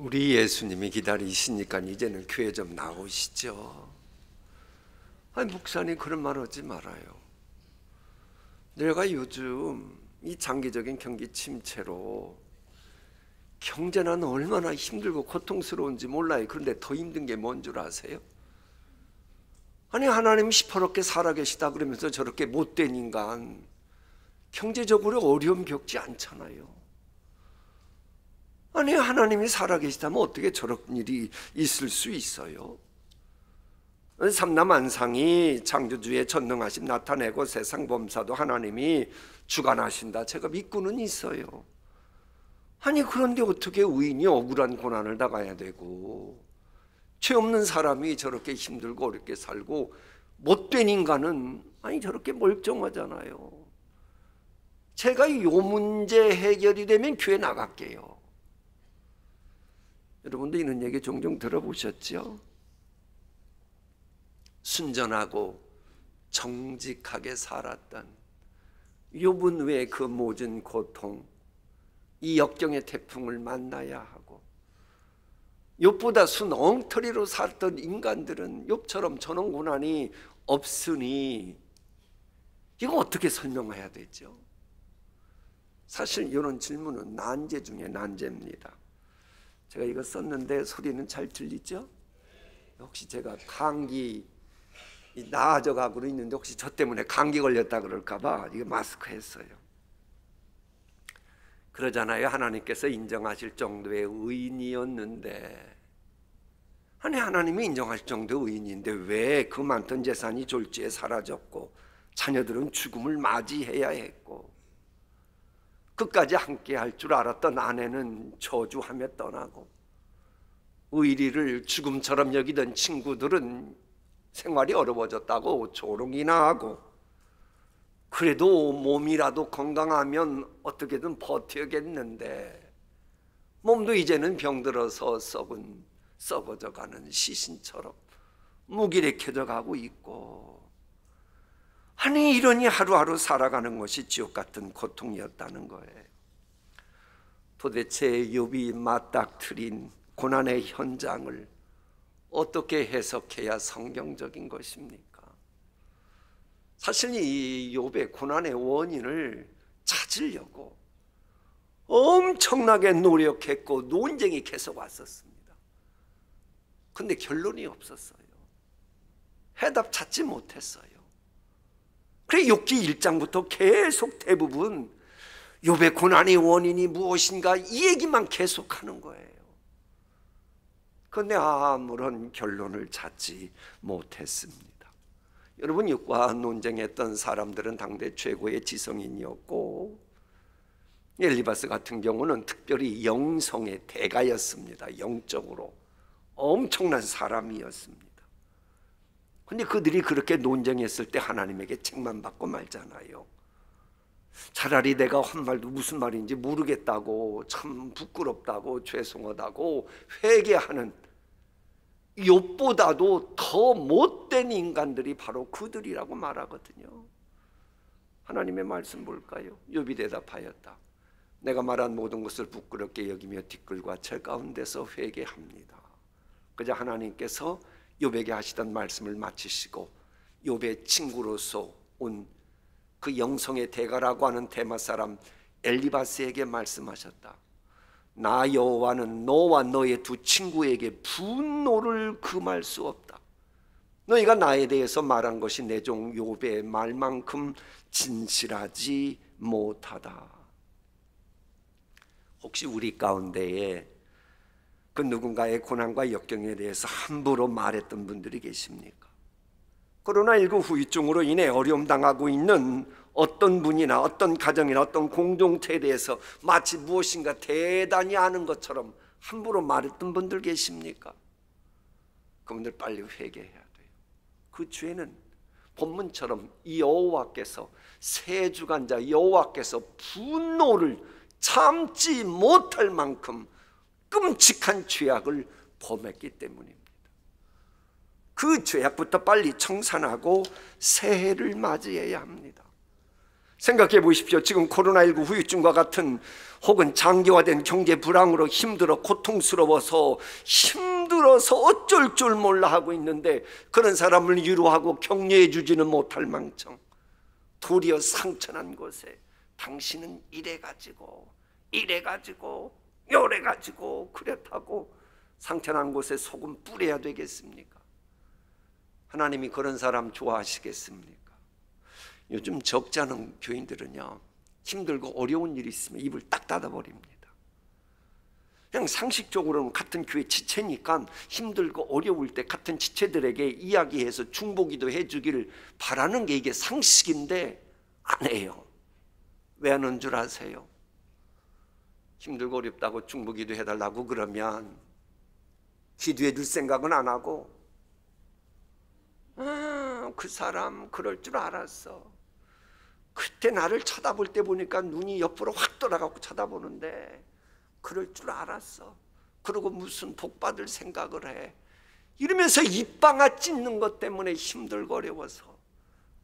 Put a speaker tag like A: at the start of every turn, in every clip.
A: 우리 예수님이 기다리시니까 이제는 교회 좀 나오시죠. 아니, 목사님 그런 말 하지 말아요. 내가 요즘 이 장기적인 경기 침체로 경제는 얼마나 힘들고 고통스러운지 몰라요. 그런데 더 힘든 게 뭔 줄 아세요? 아니, 하나님이 시퍼렇게 살아계시다 그러면서 저렇게 못된 인간 경제적으로 어려움 겪지 않잖아요. 아니, 하나님이 살아계시다면 어떻게 저런 일이 있을 수 있어요? 삼라만상이 창조주의 전능하심 나타내고 세상 범사도 하나님이 주관하신다, 제가 믿고는 있어요. 아니, 그런데 어떻게 의인이 억울한 고난을 당해야 되고 죄 없는 사람이 저렇게 힘들고 어렵게 살고 못된 인간은 아니 저렇게 멀쩡하잖아요. 제가 이 문제 해결이 되면 교회 나갈게요. 여러분도 이런 얘기 종종 들어보셨죠? 순전하고 정직하게 살았던 욥은 왜 그 모든 고통, 이 역경의 태풍을 만나야 하고, 욥보다 순 엉터리로 살던 인간들은 욥처럼 저런 고난이 없으니 이거 어떻게 설명해야 되죠? 사실 이런 질문은 난제 중에 난제입니다. 제가 이거 썼는데 소리는 잘 들리죠? 혹시 제가 감기 나아져가고 있는데 혹시 저 때문에 감기 걸렸다 그럴까봐 이거 마스크 했어요. 그러잖아요. 하나님께서 인정하실 정도의 의인이었는데, 아니 하나님이 인정하실 정도의 의인인데 왜 그 많던 재산이 졸지에 사라졌고 자녀들은 죽음을 맞이해야 했고 끝까지 함께 할 줄 알았던 아내는 저주하며 떠나고 의리를 죽음처럼 여기던 친구들은 생활이 어려워졌다고 조롱이나 하고, 그래도 몸이라도 건강하면 어떻게든 버텨겠는데 몸도 이제는 병들어서 썩어져가는 시신처럼 무기력해져 가고 있고, 아니 이러니 하루하루 살아가는 것이 지옥 같은 고통이었다는 거예요. 도대체 욥이 맞닥뜨린 고난의 현장을 어떻게 해석해야 성경적인 것입니까? 사실 이 욥의 고난의 원인을 찾으려고 엄청나게 노력했고 논쟁이 계속 왔었습니다. 근데 결론이 없었어요. 해답 찾지 못했어요. 그래 욥기 1장부터 계속 대부분 욥의 고난의 원인이 무엇인가 이 얘기만 계속하는 거예요. 그런데 아무런 결론을 찾지 못했습니다. 여러분, 욥과 논쟁했던 사람들은 당대 최고의 지성인이었고, 엘리바스 같은 경우는 특별히 영성의 대가였습니다. 영적으로 엄청난 사람이었습니다. 그런데 그들이 그렇게 논쟁했을 때 하나님에게 책만 받고 말잖아요. 차라리 내가 한 말도 무슨 말인지 모르겠다고, 참 부끄럽다고, 죄송하다고 회개하는 욥보다도 더 못된 인간들이 바로 그들이라고 말하거든요. 하나님의 말씀 볼까요? 욥이 대답하였다. 내가 말한 모든 것을 부끄럽게 여기며 뒷글과 철 가운데서 회개합니다. 그저 하나님께서 욥에게 하시던 말씀을 마치시고 욥의 친구로서 온 그 영성의 대가라고 하는 데마 사람 엘리바스에게 말씀하셨다. 나 여호와는 너와 너의 두 친구에게 분노를 금할 수 없다. 너희가 나에 대해서 말한 것이 내 종 욥의 말만큼 진실하지 못하다. 혹시 우리 가운데에 그 누군가의 고난과 역경에 대해서 함부로 말했던 분들이 계십니까? 코로나19 후유증으로 인해 어려움 당하고 있는 어떤 분이나 어떤 가정이나 어떤 공동체에 대해서 마치 무엇인가 대단히 아는 것처럼 함부로 말했던 분들 계십니까? 그분들 빨리 회개해야 돼요. 그 죄는 본문처럼 여호와께서, 세주간자 여호와께서 분노를 참지 못할 만큼 끔찍한 죄악을 범했기 때문입니다. 그 죄악부터 빨리 청산하고 새해를 맞이해야 합니다. 생각해 보십시오. 지금 코로나19 후유증과 같은 혹은 장기화된 경제 불황으로 힘들어 고통스러워서 어쩔 줄 몰라 하고 있는데, 그런 사람을 위로하고 격려해 주지는 못할 망정 도리어 상처난 곳에 당신은 이래가지고 요래가지고 그렇다고 상처난 곳에 소금 뿌려야 되겠습니까? 하나님이 그런 사람 좋아하시겠습니까? 요즘 적지 않은 교인들은요, 힘들고 어려운 일이 있으면 입을 딱 닫아버립니다. 그냥 상식적으로는 같은 교회 지체니까 힘들고 어려울 때 같은 지체들에게 이야기해서 중보기도 해주기를 바라는 게 이게 상식인데 안 해요. 왜 하는 줄 아세요? 힘들고 어렵다고 중보기도 해달라고 그러면 기도해 줄 생각은 안 하고, 그 사람 그럴 줄 알았어. 그때 나를 쳐다볼 때 보니까 눈이 옆으로 확 돌아가고 쳐다보는데 그럴 줄 알았어. 그리고 무슨 복 받을 생각을 해. 이러면서 입방아 찢는 것 때문에 힘들고 어려워서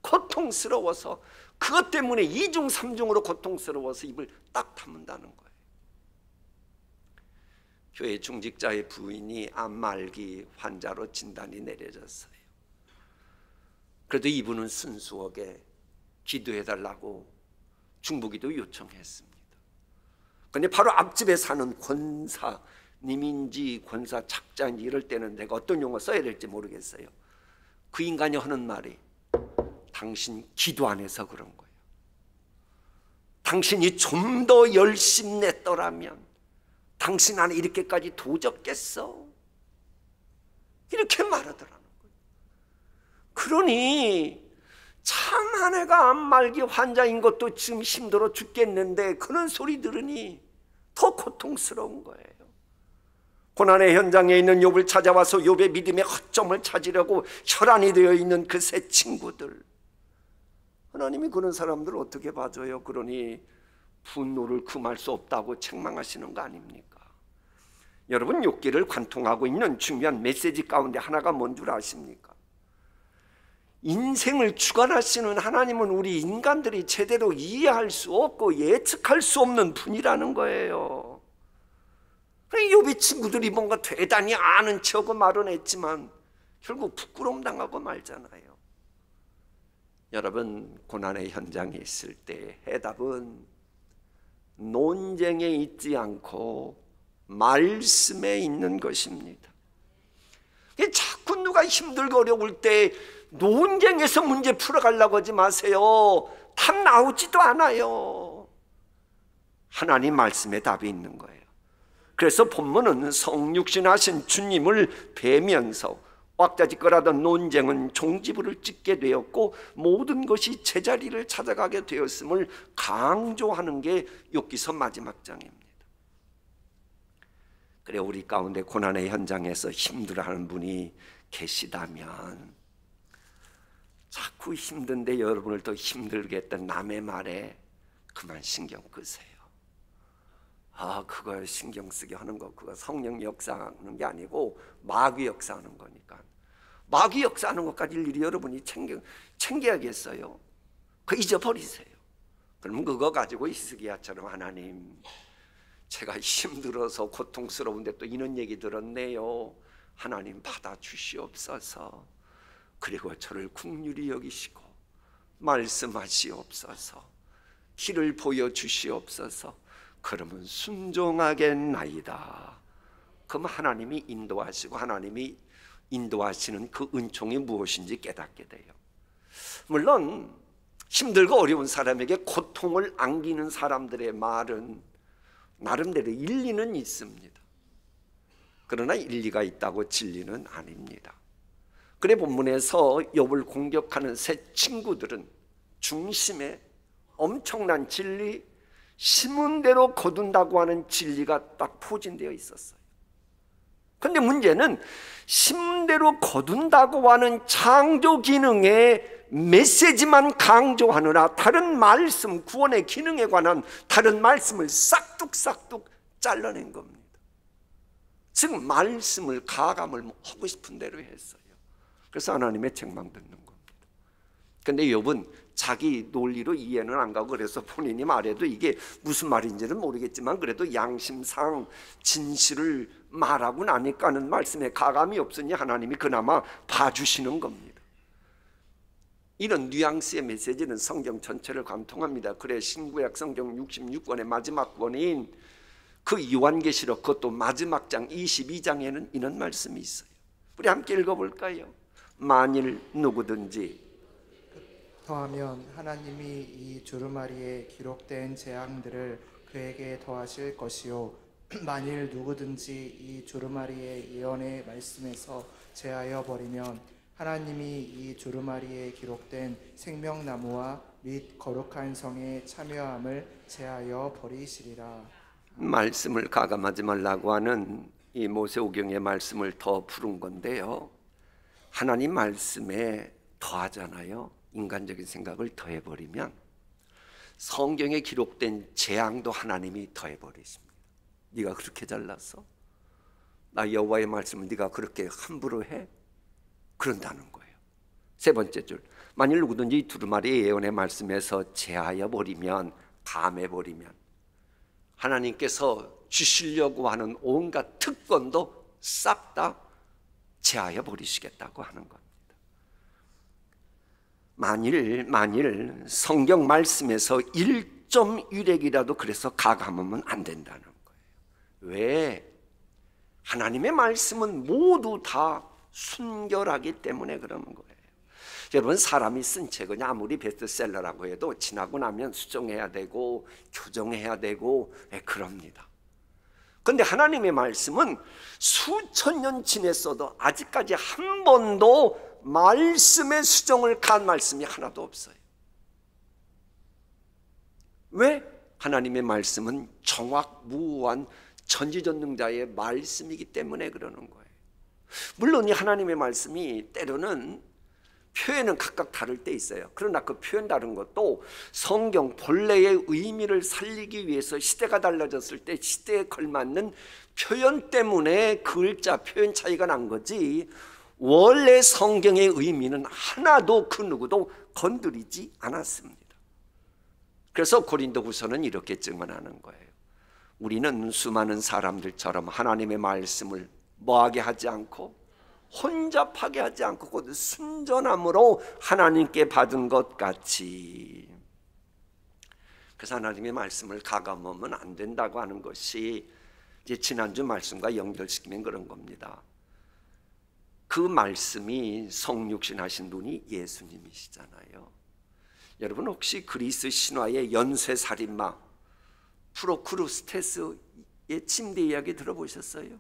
A: 고통스러워서, 그것 때문에 이중 삼중으로 고통스러워서 입을 딱 다문다는 거예요. 교회 중직자의 부인이 암말기 환자로 진단이 내려졌어요. 그래도 이분은 순수하게 기도해달라고 중보기도 요청했습니다. 그런데 바로 앞집에 사는 권사님인지 권사 작자인지 이럴 때는 내가 어떤 용어 써야 될지 모르겠어요. 그 인간이 하는 말이, 당신 기도 안 해서 그런 거예요. 당신이 좀 더 열심히 냈더라면 당신 안에 이렇게까지 도졌겠어? 이렇게 말하더라는 거예요. 그러니 참 아내가 암말기 환자인 것도 지금 힘들어 죽겠는데 그런 소리 들으니 더 고통스러운 거예요. 고난의 현장에 있는 욥을 찾아와서 욥의 믿음의 허점을 찾으려고 혈안이 되어 있는 그 세 친구들, 하나님이 그런 사람들을 어떻게 봐줘요? 그러니 분노를 금할 수 없다고 책망하시는 거 아닙니까? 여러분, 욥기를 관통하고 있는 중요한 메시지 가운데 하나가 뭔 줄 아십니까? 인생을 주관하시는 하나님은 우리 인간들이 제대로 이해할 수 없고 예측할 수 없는 분이라는 거예요. 욥의 친구들이 뭔가 대단히 아는 척하고 말은 했지만 결국 부끄러움 당하고 말잖아요. 여러분, 고난의 현장에 있을 때 해답은 논쟁에 있지 않고 말씀에 있는 것입니다. 자꾸 누가 힘들고 어려울 때 논쟁에서 문제 풀어가려고 하지 마세요. 답 나오지도 않아요. 하나님 말씀에 답이 있는 거예요. 그래서 본문은 성육신하신 주님을 뵈면서 왁자지껄하던 논쟁은 종지부를 찍게 되었고 모든 것이 제자리를 찾아가게 되었음을 강조하는 게 욥기서 마지막 장입니다. 그래, 우리 가운데 고난의 현장에서 힘들어하는 분이 계시다면 자꾸 힘든데 여러분을 더 힘들게 했던 남의 말에 그만 신경 끄세요. 그걸 신경 쓰게 하는 거, 그거 성령 역사하는 게 아니고 마귀 역사하는 거니까. 마귀 역사하는 것까지 일일이 여러분이 챙겨야겠어요? 그거 잊어버리세요. 그러면 그거 가지고 히스기야처럼, 하나님 제가 힘들어서 고통스러운데 또 이런 얘기 들었네요. 하나님 받아주시옵소서. 그리고 저를 긍휼히 여기시고 말씀하시옵소서. 길을 보여주시옵소서. 그러면 순종하겠나이다. 그럼 하나님이 인도하시고 하나님이 인도하시는 그 은총이 무엇인지 깨닫게 돼요. 물론 힘들고 어려운 사람에게 고통을 안기는 사람들의 말은 나름대로 일리는 있습니다. 그러나 일리가 있다고 진리는 아닙니다. 그래, 본문에서 욥을 공격하는 세 친구들은 중심에 엄청난 진리, 심은 대로 거둔다고 하는 진리가 딱 포진되어 있었어요. 그런데 문제는 심은 대로 거둔다고 하는 창조 기능의 메시지만 강조하느라 다른 말씀, 구원의 기능에 관한 다른 말씀을 싹둑싹둑 잘라낸 겁니다. 즉 말씀을 가감을 하고 싶은 대로 했어요. 그래서 하나님의 책망 듣는 겁니다. 근데 욥은 자기 논리로 이해는 안 가고 그래서 본인이 말해도 이게 무슨 말인지는 모르겠지만 그래도 양심상 진실을 말하고 나니까는 말씀에 가감이 없으니 하나님이 그나마 봐주시는 겁니다. 이런 뉘앙스의 메시지는 성경 전체를 관통합니다. 그래 신구약 성경 66권의 마지막 권인 그 요한계시록 그것도 마지막 장 22장에는 이런 말씀이 있어요. 우리 함께 읽어볼까요? 만일 누구든지
B: 더하면 하나님이 이 두루마리에 기록된 재앙들을 그에게 더하실 것이요 만일 누구든지 이 두루마리의 예언의 말씀에서 제하여 버리면 하나님이 이 두루마리에 기록된 생명나무와 및 거룩한 성의 참여함을 제하여 버리시리라.
A: 말씀을 가감하지 말라고 하는 이 모세오경의 말씀을 더 푸른 건데요, 하나님 말씀에 더하잖아요. 인간적인 생각을 더해버리면 성경에 기록된 재앙도 하나님이 더해버리십니다. 네가 그렇게 잘났어? 나 여호와의 말씀을 네가 그렇게 함부로 해? 그런다는 거예요. 세 번째 줄, 만일 누구든지 두루마리 예언의 말씀에서 제하여 버리면, 감해버리면 하나님께서 주시려고 하는 온갖 특권도 싹 다 제하여 버리시겠다고 하는 겁니다. 만일 성경 말씀에서 1.1핵이라도 그래서 가감하면 안 된다는 거예요. 왜? 하나님의 말씀은 모두 다 순결하기 때문에 그러는 거예요. 여러분, 사람이 쓴 책은 아무리 베스트셀러라고 해도 지나고 나면 수정해야 되고 교정해야 되고 그럽니다. 그런데 하나님의 말씀은 수천 년 지냈어도 아직까지 한 번도 말씀의 수정을 간 말씀이 하나도 없어요. 왜? 하나님의 말씀은 정확무한 전지전능자의 말씀이기 때문에 그러는 거예요. 물론 이 하나님의 말씀이 때로는 표현은 각각 다를 때 있어요. 그러나 그 표현 다른 것도 성경 본래의 의미를 살리기 위해서 시대가 달라졌을 때 시대에 걸맞는 표현 때문에 글자 표현 차이가 난 거지, 원래 성경의 의미는 하나도 그 누구도 건드리지 않았습니다. 그래서 고린도후서는 이렇게 증언하는 거예요. 우리는 수많은 사람들처럼 하나님의 말씀을 뭐하게 하지 않고 혼잡하게 하지 않고 곧 순전함으로 하나님께 받은 것 같이. 그래서 하나님의 말씀을 가감하면 안 된다고 하는 것이 이제 지난주 말씀과 연결시키면 그런 겁니다. 그 말씀이 성육신하신 분이 예수님이시잖아요. 여러분, 혹시 그리스 신화의 연쇄살인마 프로크루스테스의 침대 이야기 들어보셨어요?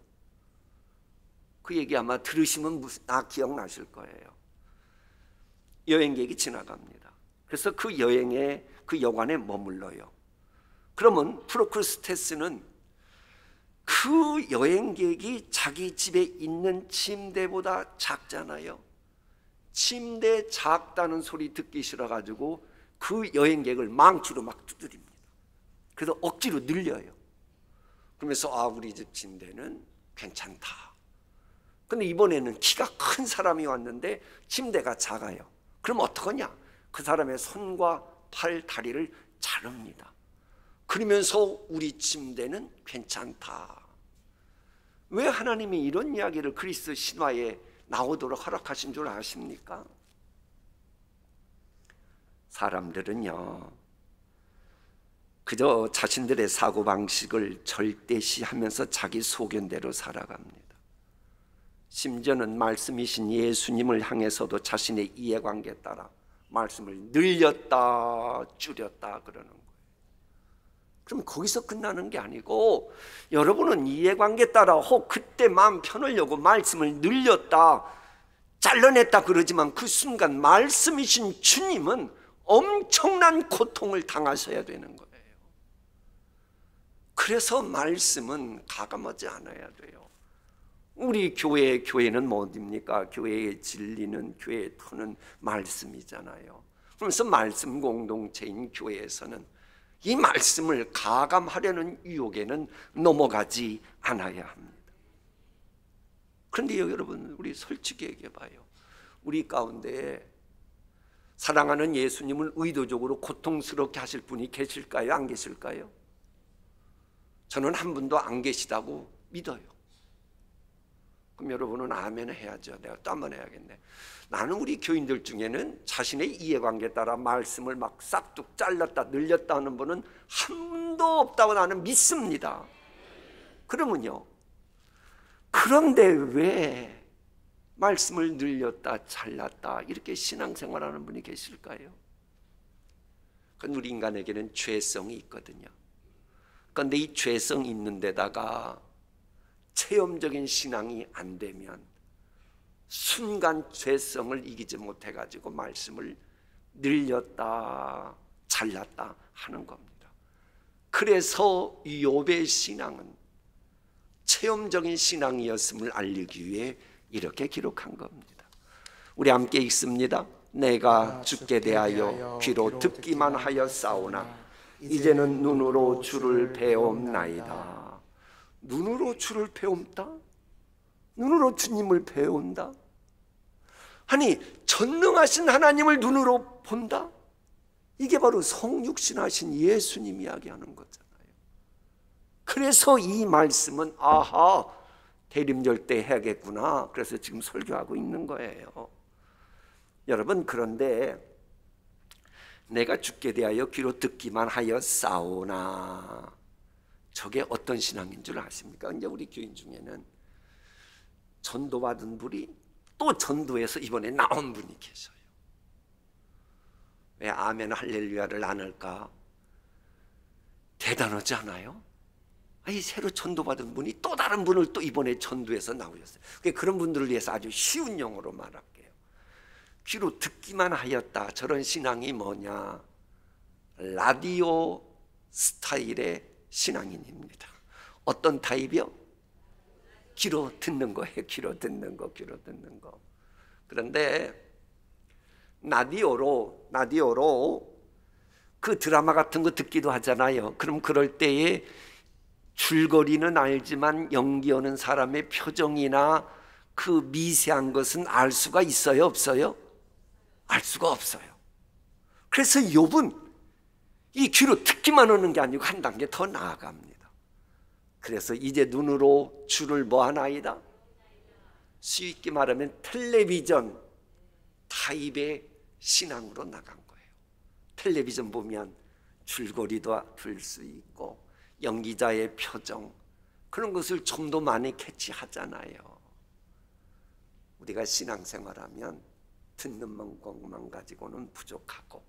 A: 그 얘기 아마 들으시면 기억나실 거예요. 여행객이 지나갑니다. 그래서 그 여행에 그 여관에 머물러요. 그러면 프로크루스테스는 그 여행객이 자기 집에 있는 침대보다 작잖아요. 침대 작다는 소리 듣기 싫어가지고 그 여행객을 망치로 막 두드립니다. 그래서 억지로 늘려요. 그러면서 우리 집 침대는 괜찮다. 근데 이번에는 키가 큰 사람이 왔는데 침대가 작아요. 그럼 어떡하냐? 그 사람의 손과 팔, 다리를 자릅니다. 그러면서 우리 침대는 괜찮다. 왜 하나님이 이런 이야기를 그리스 신화에 나오도록 허락하신 줄 아십니까? 사람들은요, 그저 자신들의 사고방식을 절대시하면서 자기 소견대로 살아갑니다. 심지어는 말씀이신 예수님을 향해서도 자신의 이해관계에 따라 말씀을 늘렸다 줄였다 그러는 거예요. 그럼 거기서 끝나는 게 아니고, 여러분은 이해관계에 따라 혹 그때 마음 편하려고 말씀을 늘렸다 잘라냈다 그러지만 그 순간 말씀이신 주님은 엄청난 고통을 당하셔야 되는 거예요. 그래서 말씀은 가감하지 않아야 돼요. 우리 교회는 뭐입니까? 교회의 진리는, 교회의 터는 말씀이잖아요. 그래서 말씀 공동체인 교회에서는 이 말씀을 가감하려는 유혹에는 넘어가지 않아야 합니다. 그런데 여러분, 우리 솔직히 얘기해봐요. 우리 가운데 사랑하는 예수님을 의도적으로 고통스럽게 하실 분이 계실까요? 안 계실까요? 저는 한 분도 안 계시다고 믿어요. 그럼 여러분은 아멘 해야죠. 내가 또 한 번 해야겠네. 나는 우리 교인들 중에는 자신의 이해관계에 따라 말씀을 막 싹둑 잘랐다 늘렸다 하는 분은 한 분도 없다고 나는 믿습니다. 그러면요, 그런데 왜 말씀을 늘렸다 잘랐다 이렇게 신앙생활하는 분이 계실까요? 그건 우리 인간에게는 죄성이 있거든요. 그런데 이 죄성 있는 데다가 체험적인 신앙이 안 되면 순간 죄성을 이기지 못해가지고 말씀을 늘렸다 잘랐다 하는 겁니다. 그래서 욥의 신앙은 체험적인 신앙이었음을 알리기 위해 이렇게 기록한 겁니다. 우리 함께 읽습니다. 내가 주께 대하여 귀로 듣기만 하였사오나 이제는 눈으로 주를 배움나이다. 눈으로 주를 배움다? 눈으로 주님을 배운다? 아니, 전능하신 하나님을 눈으로 본다? 이게 바로 성육신하신 예수님 이야기하는 거잖아요. 그래서 이 말씀은 아하, 대림절 때 해야겠구나. 그래서 지금 설교하고 있는 거예요. 여러분, 그런데 내가 주께 대하여 귀로 듣기만 하였사오나 저게 어떤 신앙인 줄 아십니까? 이제 우리 교인 중에는 전도받은 분이 또 전도해서 이번에 나온 분이 계셔요. 왜 아멘 할렐루야를 안 할까? 대단하지 않아요? 아니, 새로 전도받은 분이 또 다른 분을 또 이번에 전도해서 나오셨어요. 그런 분들을 위해서 아주 쉬운 용어로 말할게요. 귀로 듣기만 하였다. 저런 신앙이 뭐냐? 라디오 스타일의 신앙인입니다. 어떤 타입이요? 귀로 듣는 거예요. 귀로 듣는 거, 귀로 듣는 거. 그런데 라디오로 그 드라마 같은 거 듣기도 하잖아요. 그럼 그럴 때에 줄거리는 알지만 연기하는 사람의 표정이나 그 미세한 것은 알 수가 있어요, 없어요? 알 수가 없어요. 그래서 욥은 이 귀로 듣기만 하는 게 아니고 한 단계 더 나아갑니다. 그래서 이제 눈으로 주를 뭐하나이다? 쉽게 말하면 텔레비전 타입의 신앙으로 나간 거예요. 텔레비전 보면 줄거리도 들 수 있고 연기자의 표정, 그런 것을 좀 더 많이 캐치하잖아요. 우리가 신앙생활하면 듣는 것만 가지고는 부족하고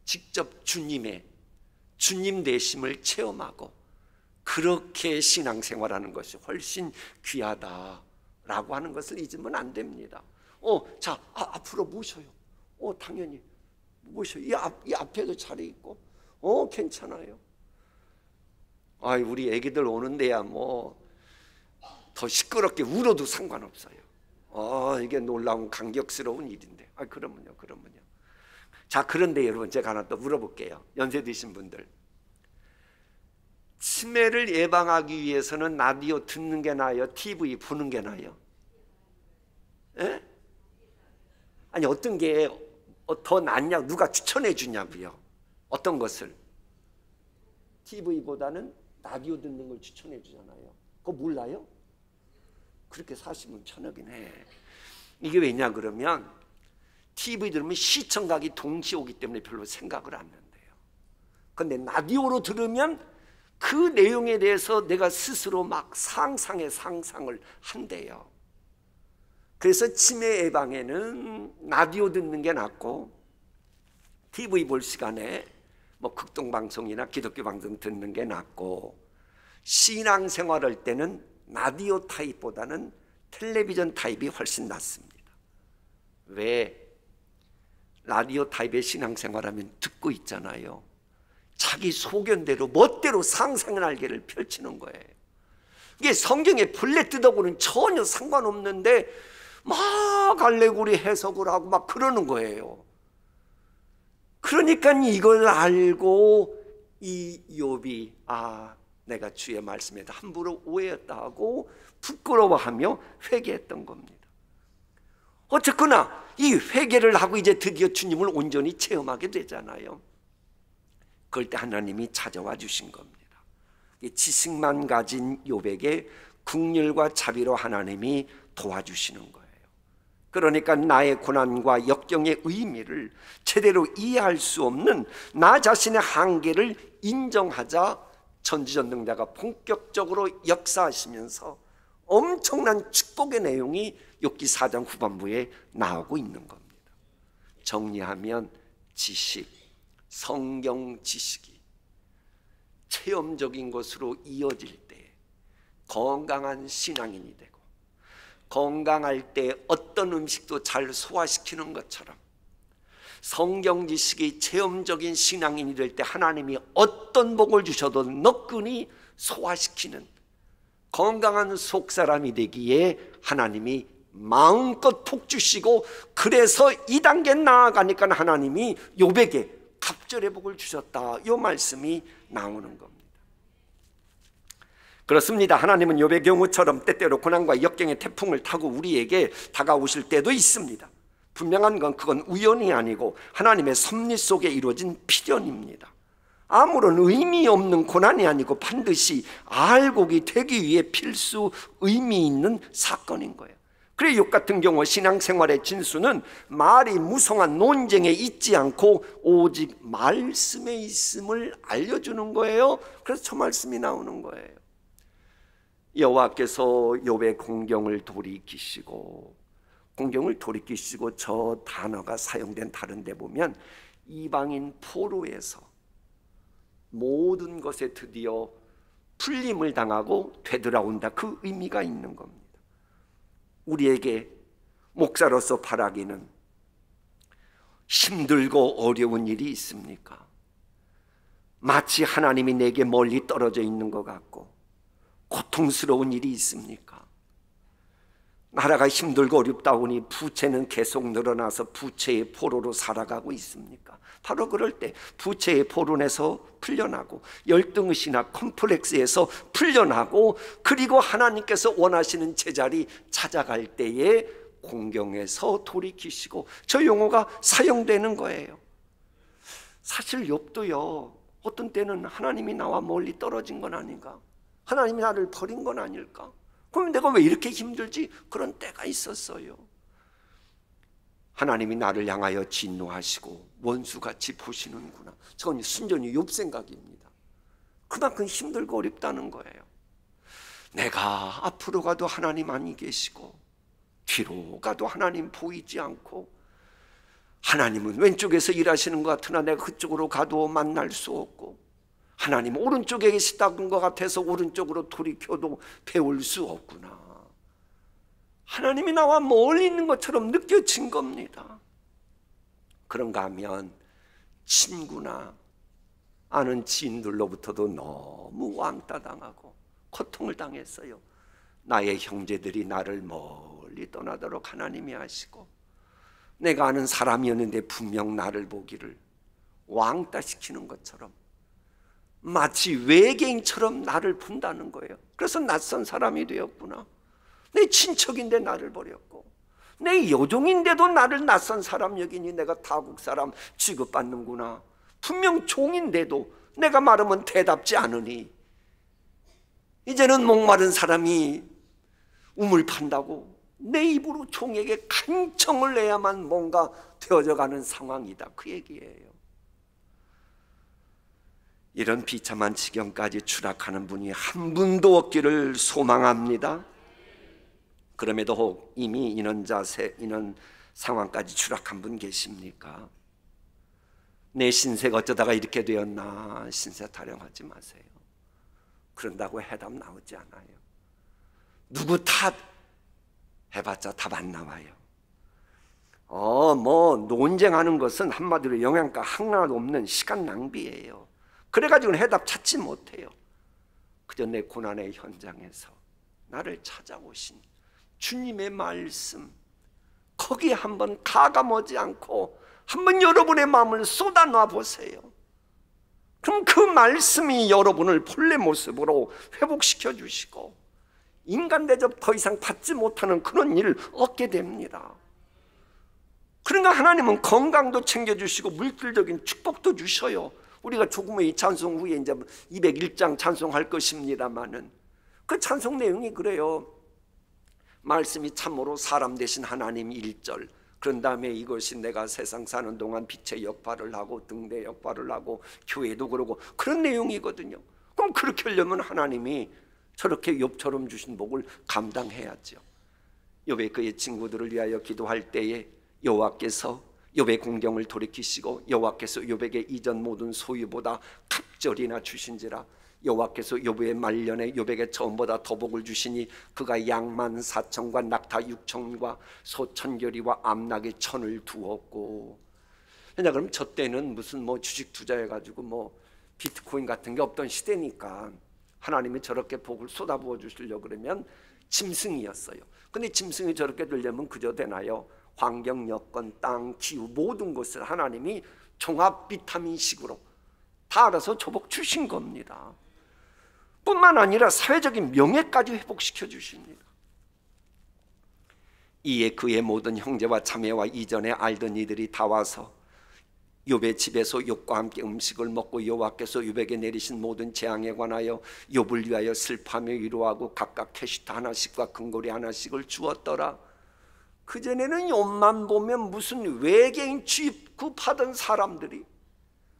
A: 직접 주님 되심을 체험하고 그렇게 신앙생활하는 것이 훨씬 귀하다라고 하는 것을 잊으면 안 됩니다. 자, 앞으로 모셔요. 당연히 모셔요. 이 앞에도 자리 있고, 괜찮아요. 우리 애기들 오는 데야 뭐 더 시끄럽게 울어도 상관없어요. 이게 놀라운 감격스러운 일인데. 그러면요. 자, 그런데 여러분, 제가 하나 또 물어볼게요. 연세 드신 분들, 치매를 예방하기 위해서는 라디오 듣는 게 나아요? TV 보는 게 나아요? 에? 아니, 어떤 게 더 낫냐? 누가 추천해 주냐고요? 어떤 것을? TV보다는 라디오 듣는 걸 추천해 주잖아요. 그거 몰라요? 그렇게 사시면 천억이네. 이게 왜냐 그러면 TV 들으면 시청각이 동시에 오기 때문에 별로 생각을 안 한대요. 그런데 라디오로 들으면 그 내용에 대해서 내가 스스로 막 상상을 한대요. 그래서 치매 예방에는 라디오 듣는 게 낫고 TV 볼 시간에 뭐 극동방송이나 기독교 방송 듣는 게 낫고, 신앙생활할 때는 라디오 타입보다는 텔레비전 타입이 훨씬 낫습니다. 왜? 라디오 타입의 신앙생활하면 듣고 있잖아요. 자기 소견대로 멋대로 상상의 날개를 펼치는 거예요. 이게 성경의 본래 뜻하고는 전혀 상관없는데 막 알레고리 해석을 하고 막 그러는 거예요. 그러니까 이걸 알고 이 욥이 내가 주의 말씀에 함부로 오해했다 하고 부끄러워하며 회개했던 겁니다. 어쨌거나 이 회개를 하고 이제 드디어 주님을 온전히 체험하게 되잖아요. 그럴 때 하나님이 찾아와 주신 겁니다. 이 지식만 가진 욥에게 긍휼과 자비로 하나님이 도와주시는 거예요. 그러니까 나의 고난과 역경의 의미를 제대로 이해할 수 없는 나 자신의 한계를 인정하자 전지전능자가 본격적으로 역사하시면서 엄청난 축복의 내용이 욥기 4장 후반부에 나오고 있는 겁니다. 정리하면 지식, 성경 지식이 체험적인 것으로 이어질 때 건강한 신앙인이 되고, 건강할 때 어떤 음식도 잘 소화시키는 것처럼 성경 지식이 체험적인 신앙인이 될 때 하나님이 어떤 복을 주셔도 너끈히 소화시키는 건강한 속사람이 되기에 하나님이 마음껏 복 주시고, 그래서 2단계 나아가니까 하나님이 욥에게 갑절의 복을 주셨다, 이 말씀이 나오는 겁니다. 그렇습니다. 하나님은 욥의 경우처럼 때때로 고난과 역경의 태풍을 타고 우리에게 다가오실 때도 있습니다. 분명한 건 그건 우연이 아니고 하나님의 섭리 속에 이루어진 필연입니다. 아무런 의미 없는 고난이 아니고 반드시 알곡이 되기 위해 필수 의미 있는 사건인 거예요. 그래 욥 같은 경우 신앙생활의 진수는 말이 무성한 논쟁에 있지 않고 오직 말씀에 있음을 알려주는 거예요. 그래서 저 말씀이 나오는 거예요. 여호와께서 욥의 공경을 돌이키시고, 공경을 돌이키시고 저 단어가 사용된 다른 데 보면 이방인 포로에서 모든 것에 드디어 풀림을 당하고 되돌아온다, 그 의미가 있는 겁니다. 우리에게 목사로서 바라기는 힘들고 어려운 일이 있습니까? 마치 하나님이 내게 멀리 떨어져 있는 것 같고 고통스러운 일이 있습니까? 나라가 힘들고 어렵다 보니 부채는 계속 늘어나서 부채의 포로로 살아가고 있습니까? 바로 그럴 때 부채의 포로에서 풀려나고 열등의식이나 컴플렉스에서 풀려나고, 그리고 하나님께서 원하시는 제자리 찾아갈 때에 공경에서 돌이키시고, 저 용어가 사용되는 거예요. 사실 욥도요, 어떤 때는 하나님이 나와 멀리 떨어진 건 아닌가, 하나님이 나를 버린 건 아닐까, 그럼 내가 왜 이렇게 힘들지, 그런 때가 있었어요. 하나님이 나를 향하여 진노하시고 원수같이 보시는구나, 저건 순전히 욥 생각입니다. 그만큼 힘들고 어렵다는 거예요. 내가 앞으로 가도 하나님 아니 계시고 뒤로 가도 하나님 보이지 않고, 하나님은 왼쪽에서 일하시는 것 같으나 내가 그쪽으로 가도 만날 수 없고, 하나님 오른쪽에 계시다는 것 같아서 오른쪽으로 돌이켜도 배울 수 없구나, 하나님이 나와 멀리 있는 것처럼 느껴진 겁니다. 그런가 하면 친구나 아는 지인들로부터도 너무 왕따당하고 고통을 당했어요. 나의 형제들이 나를 멀리 떠나도록 하나님이 하시고, 내가 아는 사람이었는데 분명 나를 보기를 왕따시키는 것처럼 마치 외계인처럼 나를 본다는 거예요. 그래서 낯선 사람이 되었구나, 내 친척인데 나를 버렸고, 내 여종인데도 나를 낯선 사람 여기니 내가 타국 사람 취급받는구나, 분명 종인데도 내가 말하면 대답지 않으니 이제는 목마른 사람이 우물 판다고 내 입으로 종에게 간청을 내야만 뭔가 되어져가는 상황이다, 그 얘기예요. 이런 비참한 지경까지 추락하는 분이 한 분도 없기를 소망합니다. 그럼에도 혹 이미 이런 자세, 이런 상황까지 추락한 분 계십니까? 내 신세가 어쩌다가 이렇게 되었나, 신세 타령하지 마세요. 그런다고 해답 나오지 않아요. 누구 탓 해봤자 답 안 나와요. 논쟁하는 것은 한마디로 영양가 하나도 없는 시간 낭비예요. 그래가지고는 해답 찾지 못해요. 그저 내 고난의 현장에서 나를 찾아오신 주님의 말씀, 거기에 한번 가감하지 않고 한번 여러분의 마음을 쏟아놔 보세요. 그럼 그 말씀이 여러분을 본래 모습으로 회복시켜 주시고 인간 대접 더 이상 받지 못하는 그런 일을 얻게 됩니다. 그러니까 하나님은 건강도 챙겨주시고 물질적인 축복도 주셔요. 우리가 조금의 이 찬송 후에 이제 201장 찬송할 것입니다만은 그 찬송 내용이 그래요. 말씀이 참으로 사람 되신 하나님 1절, 그런 다음에 이것이 내가 세상 사는 동안 빛의 역할을 하고 등대 역할을 하고 교회도 그러고 그런 내용이거든요. 그럼 그렇게 하려면 하나님이 저렇게 욥처럼 주신 복을 감당해야죠. 욥의 그의 친구들을 위하여 기도할 때에 여호와께서 욥의 공경을 돌이키시고 여호와께서 욥에게 이전 모든 소유보다 갑절이나 주신지라. 여호와께서 욥의 말년에 욥에게 처음보다 더 복을 주시니 그가 양 14,000과 낙타 6,000과 소 1,000결이와 암낙이 1,000을 두었고. 그냥 그럼 저 때는 무슨 뭐 주식 투자해가지고 뭐 비트코인 같은 게 없던 시대니까 하나님이 저렇게 복을 쏟아부어 주시려고 그러면 짐승이었어요. 근데 짐승이 저렇게 되려면 그저 되나요? 환경, 여건, 땅, 기후 모든 것을 하나님이 종합 비타민식으로 다 알아서 조복 주신 겁니다. 뿐만 아니라 사회적인 명예까지 회복시켜 주십니다. 이에 그의 모든 형제와 자매와 이전에 알던 이들이 다 와서 욥의 집에서 욥과 함께 음식을 먹고 여호와께서 욥에게 내리신 모든 재앙에 관하여 욥을 위하여 슬퍼하며 위로하고 각각 캐시트 하나씩과 금고리 하나씩을 주었더라. 그전에는 욥만 보면 무슨 외계인 취급하던 사람들이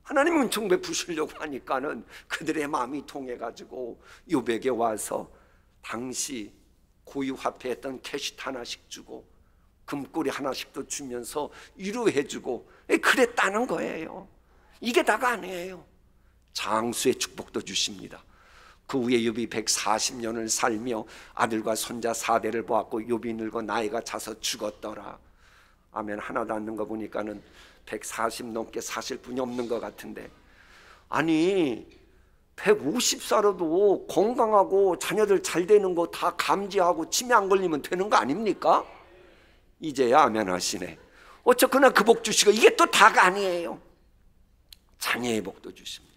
A: 하나님 은총 베푸시려고 하니까는 그들의 마음이 통해가지고 욥에게 와서 당시 고유 화폐했던 캐시트 하나씩 주고 금꼬리 하나씩도 주면서 위로해주고 그랬다는 거예요. 이게 다가 아니에요. 장수의 축복도 주십니다. 그 후에 욥이 140년을 살며 아들과 손자 4대를 보았고 욥이 늙어 나이가 차서 죽었더라. 아멘. 하나도 안 는 거 보니까는 140 넘게 사실 분이 없는 것 같은데, 아니 150살에도 건강하고 자녀들 잘 되는 거 다 감지하고 치매 안 걸리면 되는 거 아닙니까? 이제야 아멘 하시네. 어쨌거나 그 복 주시고 이게 또 다가 아니에요. 자녀의 복도 주십니다.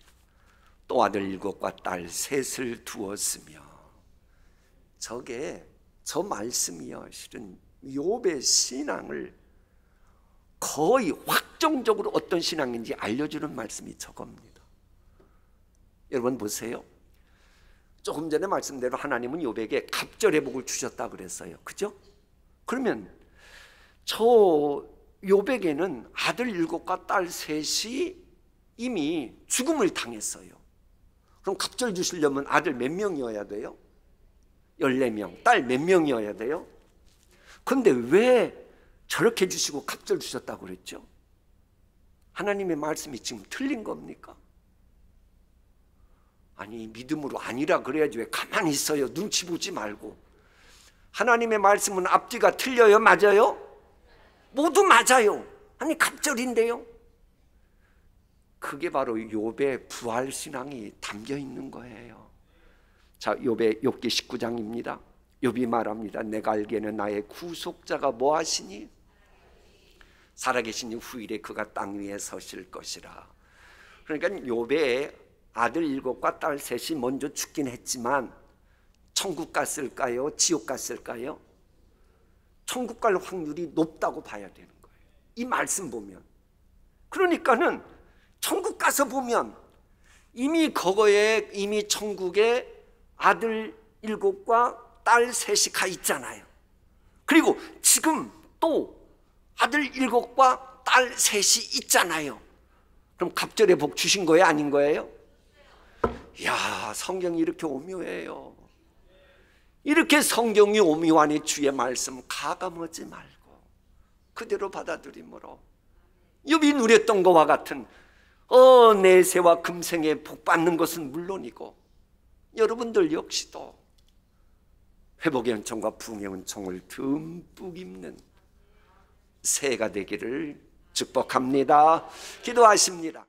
A: 또 아들 7과 딸 3을 두었으며. 저 말씀이요 실은 욥의 신앙을 거의 확정적으로 어떤 신앙인지 알려주는 말씀이 저겁니다. 여러분 보세요. 조금 전에 말씀대로 하나님은 욥에게 갑절의 복을 주셨다 그랬어요. 그죠? 그러면 저 욥에게는 아들 7과 딸 3이 이미 죽음을 당했어요. 그럼 갑절 주시려면 아들 몇 명이어야 돼요? 14명. 딸 몇 명이어야 돼요? 그런데 왜 저렇게 주시고 갑절 주셨다고 그랬죠? 하나님의 말씀이 지금 틀린 겁니까? 아니 믿음으로 아니라 그래야지 왜 가만히 있어요? 눈치 보지 말고. 하나님의 말씀은 앞뒤가 틀려요? 맞아요? 모두 맞아요. 아니 갑절인데요. 그게 바로 욥의 부활신앙이 담겨 있는 거예요. 자, 욥의 욥기 19장입니다. 욥이 말합니다. 내가 알기에는 나의 구속자가 뭐 하시니? 살아계신 후일에 그가 땅 위에 서실 것이라. 그러니까 욥의 아들 7과 딸 3이 먼저 죽긴 했지만 천국 갔을까요? 지옥 갔을까요? 천국 갈 확률이 높다고 봐야 되는 거예요. 이 말씀 보면. 그러니까는 천국 가서 보면 이미 천국에 아들 7과 딸 3이 가 있잖아요. 그리고 지금 또 아들 7과 딸 3이 있잖아요. 그럼 갑절의 복 주신 거예요? 아닌 거예요? 이야, 성경이 이렇게 오묘해요. 이렇게 성경이 오묘하니 주의 말씀 가감하지 말고 그대로 받아들이므로 욥이 누렸던 것과 같은 내세와 금생에 복 받는 것은 물론이고 여러분들 역시도 회복의 은총과 부흥의 은총을 듬뿍 입는 새해가 되기를 축복합니다. 기도하십니다.